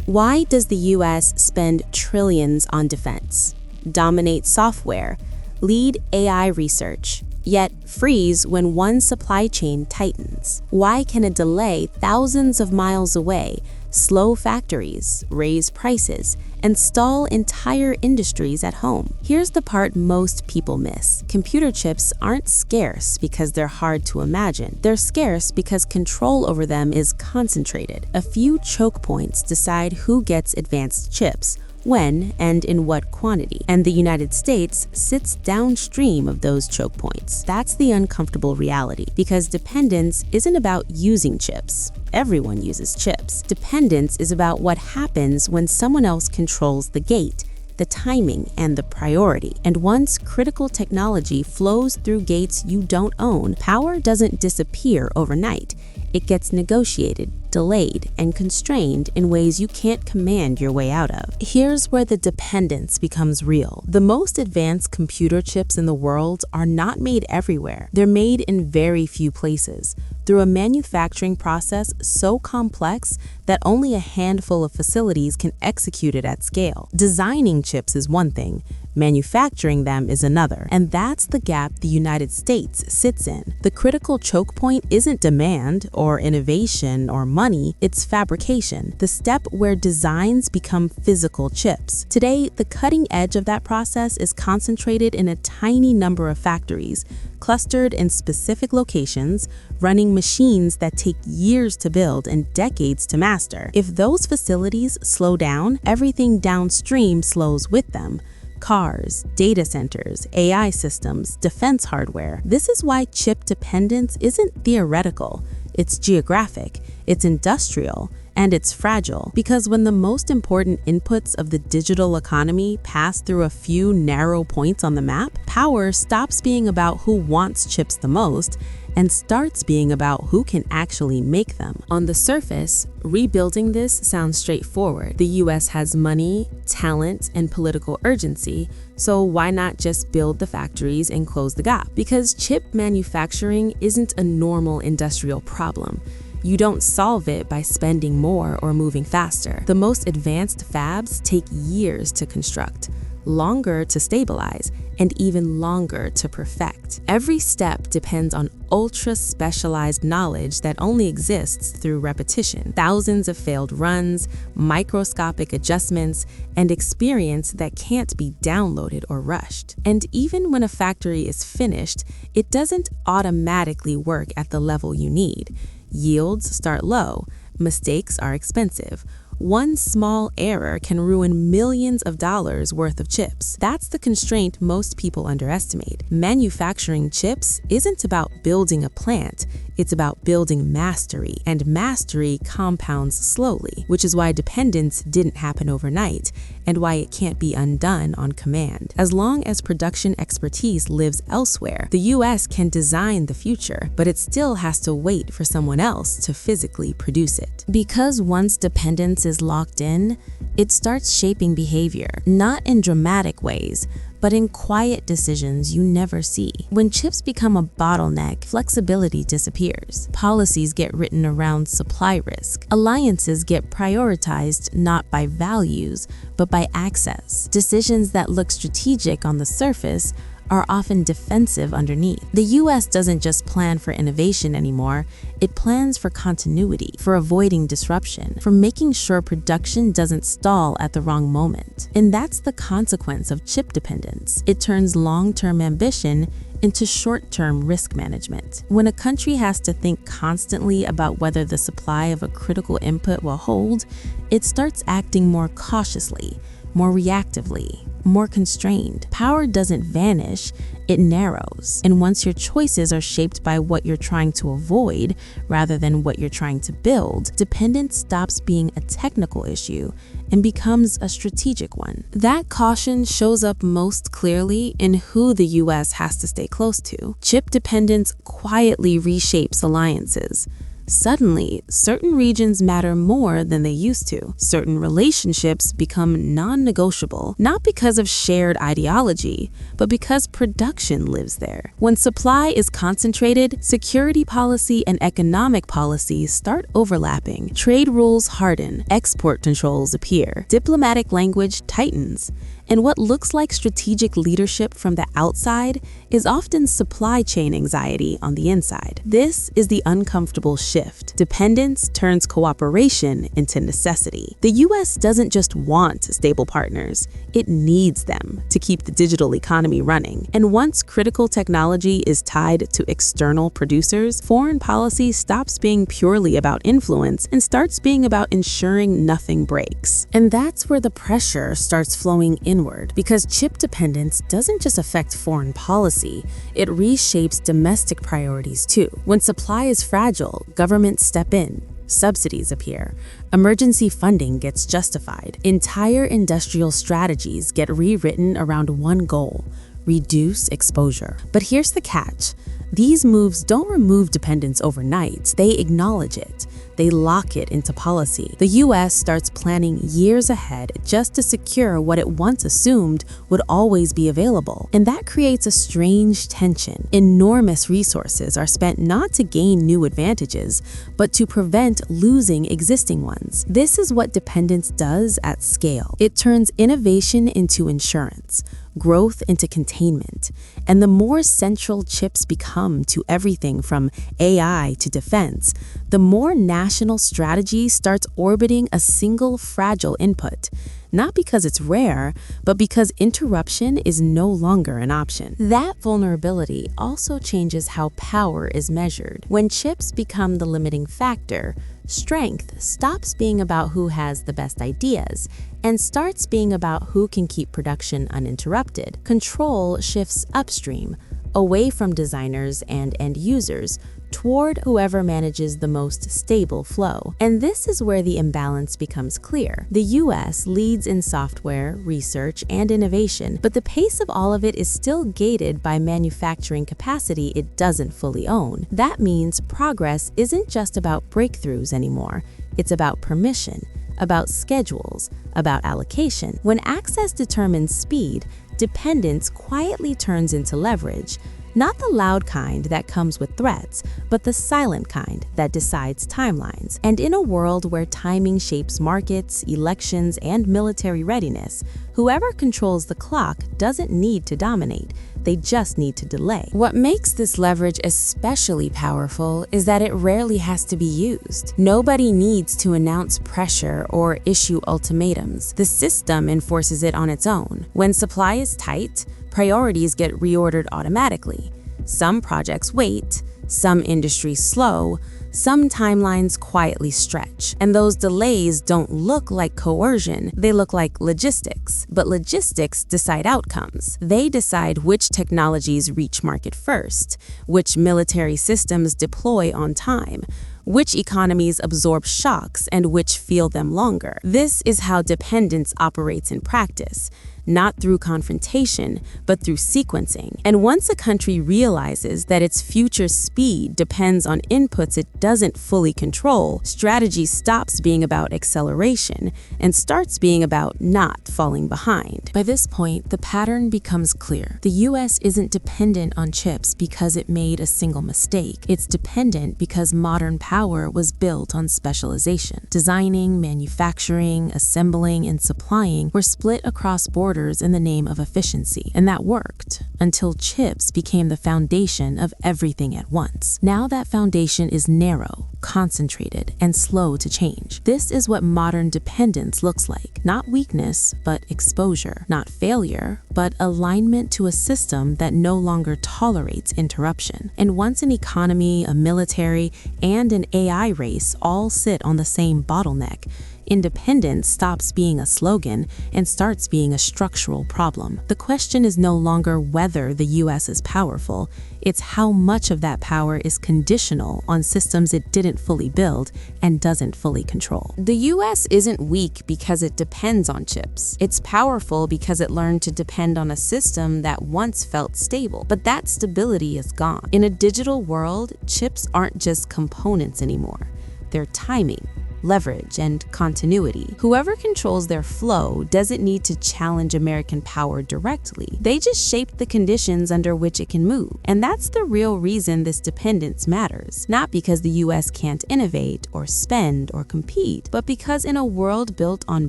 Why does the US spend trillions on defense, dominate software, lead AI research, yet freeze when one supply chain tightens? Why can a delay thousands of miles away slow factories, raise prices, and stall entire industries at home? Here's the part most people miss. Computer chips aren't scarce because they're hard to imagine. They're scarce because control over them is concentrated. A few choke points decide who gets advanced chips, when, and in what quantity. And the United States sits downstream of those choke points. That's the uncomfortable reality, because dependence isn't about using chips. Everyone uses chips. Dependence is about what happens when someone else controls the gate, the timing, and the priority. And once critical technology flows through gates you don't own, power doesn't disappear overnight. It gets negotiated, delayed, and constrained in ways you can't command your way out of. Here's where the dependence becomes real. The most advanced computer chips in the world are not made everywhere. They're made in very few places, through a manufacturing process so complex that only a handful of facilities can execute it at scale. Designing chips is one thing, manufacturing them is another, and that's the gap the United States sits in. The critical choke point isn't demand or innovation or money, it's fabrication, the step where designs become physical chips. Today, the cutting edge of that process is concentrated in a tiny number of factories, clustered in specific locations, running machines that take years to build and decades to master. If those facilities slow down, everything downstream slows with them. Cars, data centers, AI systems, defense hardware. This is why chip dependence isn't theoretical. It's geographic, it's industrial, and it's fragile. Because when the most important inputs of the digital economy pass through a few narrow points on the map, power stops being about who wants chips the most and starts being about who can actually make them. On the surface, rebuilding this sounds straightforward. The US has money, talent, and political urgency, so why not just build the factories and close the gap? Because chip manufacturing isn't a normal industrial problem. You don't solve it by spending more or moving faster. The most advanced fabs take years to construct, longer to stabilize, and even longer to perfect. Every step depends on ultra-specialized knowledge that only exists through repetition. Thousands of failed runs, microscopic adjustments, and experience that can't be downloaded or rushed. And even when a factory is finished, it doesn't automatically work at the level you need. Yields start low, mistakes are expensive. One small error can ruin millions of dollars worth of chips. That's the constraint most people underestimate. Manufacturing chips isn't about building a plant, it's about building mastery, and mastery compounds slowly, which is why dependence didn't happen overnight, and why it can't be undone on command. As long as production expertise lives elsewhere, the US can design the future, but it still has to wait for someone else to physically produce it. Because once dependence is locked in, it starts shaping behavior, not in dramatic ways, but in quiet decisions you never see. When chips become a bottleneck, flexibility disappears. Policies get written around supply risk. Alliances get prioritized not by values, but by access. Decisions that look strategic on the surface are often defensive underneath. The US doesn't just plan for innovation anymore, it plans for continuity, for avoiding disruption, for making sure production doesn't stall at the wrong moment. And that's the consequence of chip dependence. It turns long-term ambition into short-term risk management. When a country has to think constantly about whether the supply of a critical input will hold, it starts acting more cautiously, more reactively, more constrained. Power doesn't vanish, it narrows. And once your choices are shaped by what you're trying to avoid rather than what you're trying to build, dependence stops being a technical issue and becomes a strategic one. That caution shows up most clearly in who the US has to stay close to. Chip dependence quietly reshapes alliances. Suddenly, certain regions matter more than they used to. Certain relationships become non-negotiable, not because of shared ideology, but because production lives there. When supply is concentrated, security policy and economic policies start overlapping. Trade rules harden, export controls appear, diplomatic language tightens, and what looks like strategic leadership from the outside is often supply chain anxiety on the inside. This is the uncomfortable shift. Dependence turns cooperation into necessity. The US doesn't just want stable partners, it needs them to keep the digital economy running. And once critical technology is tied to external producers, foreign policy stops being purely about influence and starts being about ensuring nothing breaks. And that's where the pressure starts flowing inward, because chip dependence doesn't just affect foreign policy, it reshapes domestic priorities too. When supply is fragile, governments step in, subsidies appear, emergency funding gets justified, entire industrial strategies get rewritten around one goal: reduce exposure. But here's the catch. These moves don't remove dependence overnight, they acknowledge it. They lock it into policy. The US starts planning years ahead just to secure what it once assumed would always be available. And that creates a strange tension. Enormous resources are spent not to gain new advantages, but to prevent losing existing ones. This is what dependence does at scale. It turns innovation into insurance, growth into containment. And the more central chips become to everything from AI to defense, the more national strategy starts orbiting a single fragile input. Not because it's rare, but because interruption is no longer an option. That vulnerability also changes how power is measured. When chips become the limiting factor, strength stops being about who has the best ideas and starts being about who can keep production uninterrupted. Control shifts upstream, away from designers and end users, toward whoever manages the most stable flow. And this is where the imbalance becomes clear. The US leads in software, research, and innovation, but the pace of all of it is still gated by manufacturing capacity it doesn't fully own. That means progress isn't just about breakthroughs anymore. It's about permission, about schedules, about allocation. When access determines speed, dependence quietly turns into leverage. Not the loud kind that comes with threats, but the silent kind that decides timelines. And in a world where timing shapes markets, elections, and military readiness, whoever controls the clock doesn't need to dominate. They just need to delay. What makes this leverage especially powerful is that it rarely has to be used. Nobody needs to announce pressure or issue ultimatums. The system enforces it on its own. When supply is tight, priorities get reordered automatically. Some projects wait, some industries slow, some timelines quietly stretch. And those delays don't look like coercion, they look like logistics. But logistics decide outcomes. They decide which technologies reach market first, which military systems deploy on time, which economies absorb shocks and which feel them longer. This is how dependence operates in practice. Not through confrontation, but through sequencing. And once a country realizes that its future speed depends on inputs it doesn't fully control, strategy stops being about acceleration and starts being about not falling behind. By this point, the pattern becomes clear. The US isn't dependent on chips because it made a single mistake. It's dependent because modern power was built on specialization. Designing, manufacturing, assembling, and supplying were split across borders in the name of efficiency, and that worked until chips became the foundation of everything at once. Now that foundation is narrow, concentrated, and slow to change. This is what modern dependence looks like. Not weakness, but exposure. Not failure, but alignment to a system that no longer tolerates interruption. And once an economy, a military, and an AI race all sit on the same bottleneck, Independence stops being a slogan and starts being a structural problem. The question is no longer whether the U.S. is powerful, it's how much of that power is conditional on systems it didn't fully build and doesn't fully control. The U.S. isn't weak because it depends on chips. It's powerful because it learned to depend on a system that once felt stable. But that stability is gone. In a digital world, chips aren't just components anymore. They're timing, leverage, and continuity. Whoever controls their flow doesn't need to challenge American power directly. They just shape the conditions under which it can move. And that's the real reason this dependence matters. Not because the US can't innovate or spend or compete, but because in a world built on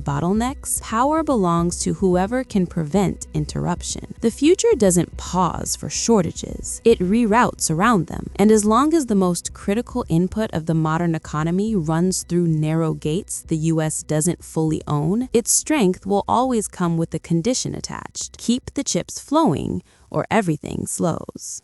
bottlenecks, power belongs to whoever can prevent interruption. The future doesn't pause for shortages. It reroutes around them. And as long as the most critical input of the modern economy runs through narrow gates the US doesn't fully own, its strength will always come with a condition attached. Keep the chips flowing, or everything slows.